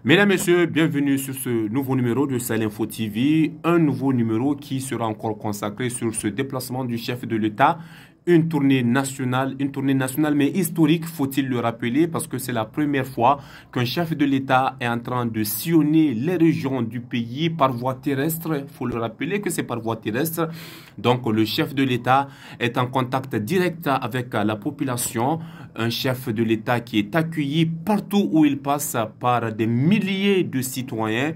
Mesdames, Messieurs, bienvenue sur ce nouveau numéro de Sahel Info TV, un nouveau numéro qui sera encore consacré sur ce déplacement du chef de l'État, une tournée nationale mais historique, faut-il le rappeler, parce que c'est la première fois qu'un chef de l'État est en train de sillonner les régions du pays par voie terrestre. Il faut le rappeler que c'est par voie terrestre. Donc le chef de l'État est en contact direct avec la population, un chef de l'État qui est accueilli partout où il passe par des milliers de citoyens.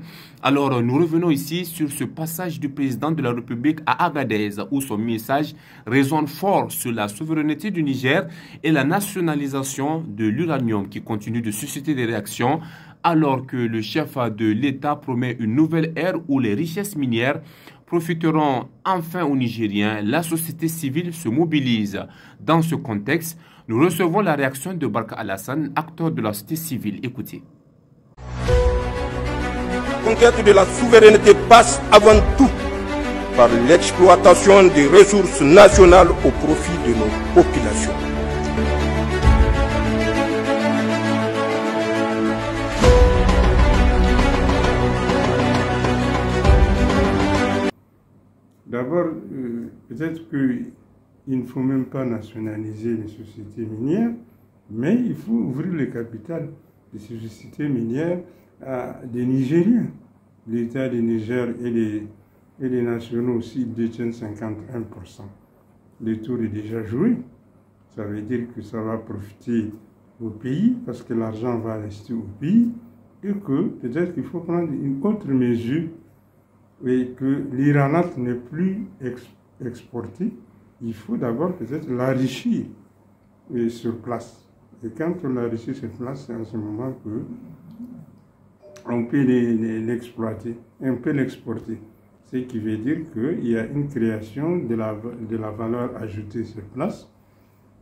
Alors, nous revenons ici sur ce passage du président de la République à Agadez, où son message résonne fort sur la souveraineté du Niger et la nationalisation de l'uranium qui continue de susciter des réactions, alors que le chef de l'État promet une nouvelle ère où les richesses minières profiteront enfin aux Nigériens. La société civile se mobilise. Dans ce contexte, nous recevons la réaction de Barka Alassane, acteur de la société civile. Écoutez. La conquête de la souveraineté passe avant tout par l'exploitation des ressources nationales au profit de nos populations. D'abord, peut-être qu'il ne faut même pas nationaliser les sociétés minières, mais il faut ouvrir le capital de ces sociétés minières à des Nigériens. L'État du Niger et les nationaux aussi détiennent 51%. Le tour est déjà joué. Ça veut dire que ça va profiter au pays parce que l'argent va rester au pays et que peut-être qu'il faut prendre une autre mesure et que l'iranat n'est plus exporté. Il faut d'abord peut-être l'enrichir sur place. Et quand on l'enrichit sur place, c'est en ce moment que on peut l'exploiter, on peut l'exporter. Ce qui veut dire qu'il y a une création de la valeur ajoutée sur place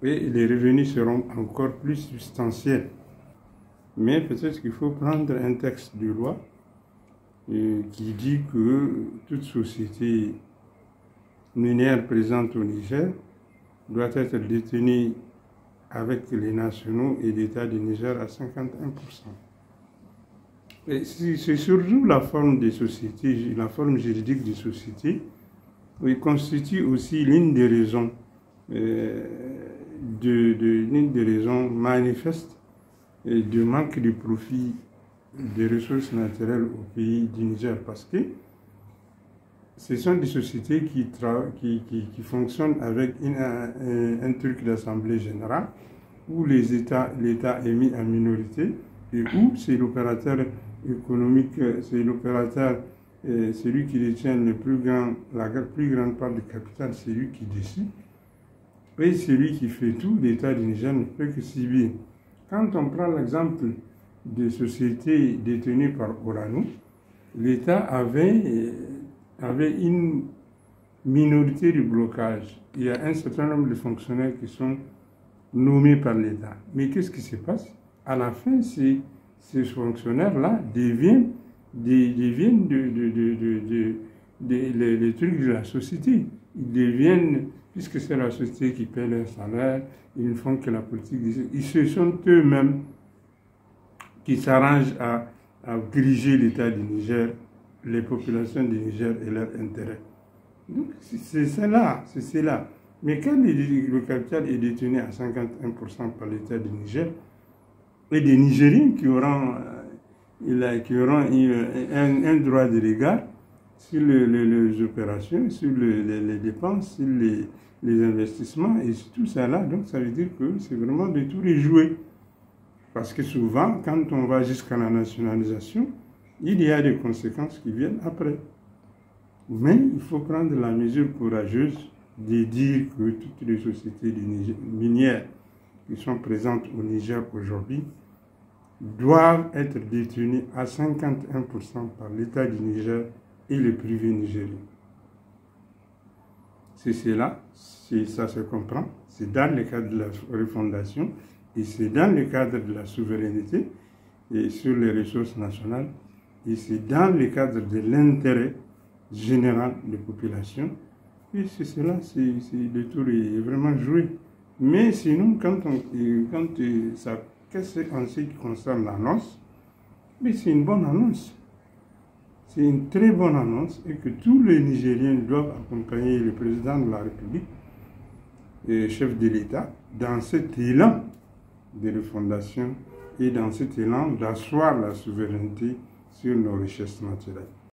et les revenus seront encore plus substantiels. Mais peut-être qu'il faut prendre un texte de loi qui dit que toute société minière présente au Niger doit être détenue avec les nationaux et l'État du Niger à 51%. C'est surtout la forme des sociétés, la forme juridique des sociétés, qui constitue aussi l'une des raisons, l'une des raisons manifestes du manque de profit des ressources naturelles au pays du Niger, parce que ce sont des sociétés qui fonctionnent avec un truc d'assemblée générale où l'État est mis en minorité et où c'est l'opérateur économique, c'est l'opérateur, celui qui détient la plus grande part du capital, c'est lui qui décide. Et celui qui fait tout, l'État du Niger ne peut que subir. Quand on prend l'exemple des sociétés détenues par Orano, l'État avait une minorité de blocage. Il y a un certain nombre de fonctionnaires qui sont nommés par l'État. Mais qu'est-ce qui se passe? À la fin, ces fonctionnaires-là deviennent les trucs de la société. Ils deviennent, puisque c'est la société qui paie leur salaire, ils ne font que la politique. Ce sont eux-mêmes qui s'arrangent à diriger l'État du Niger, les populations du Niger et leurs intérêts. Donc c'est cela. Mais quand le capital est détenu à 51% par l'État du Niger, et des Nigériens qui auront un droit de regard sur les opérations, sur les dépenses, sur les investissements et sur tout ça là. Donc ça veut dire que c'est vraiment de tout rejouer. Parce que souvent, quand on va jusqu'à la nationalisation, il y a des conséquences qui viennent après. Mais il faut prendre la mesure courageuse de dire que toutes les sociétés minières qui sont présentes au Niger aujourd'hui doivent être détenues à 51% par l'État du Niger et le privé nigérien. C'est cela, ça se comprend, c'est dans le cadre de la refondation et c'est dans le cadre de la souveraineté et sur les ressources nationales et c'est dans le cadre de l'intérêt général des populations. Et c'est cela, le tour est vraiment joué. Mais sinon, en ce qui concerne l'annonce, Mais c'est une bonne annonce. C'est une très bonne annonce et que tous les Nigériens doivent accompagner le président de la République et chef de l'État dans cet élan de refondation et dans cet élan d'asseoir la souveraineté sur nos richesses naturelles.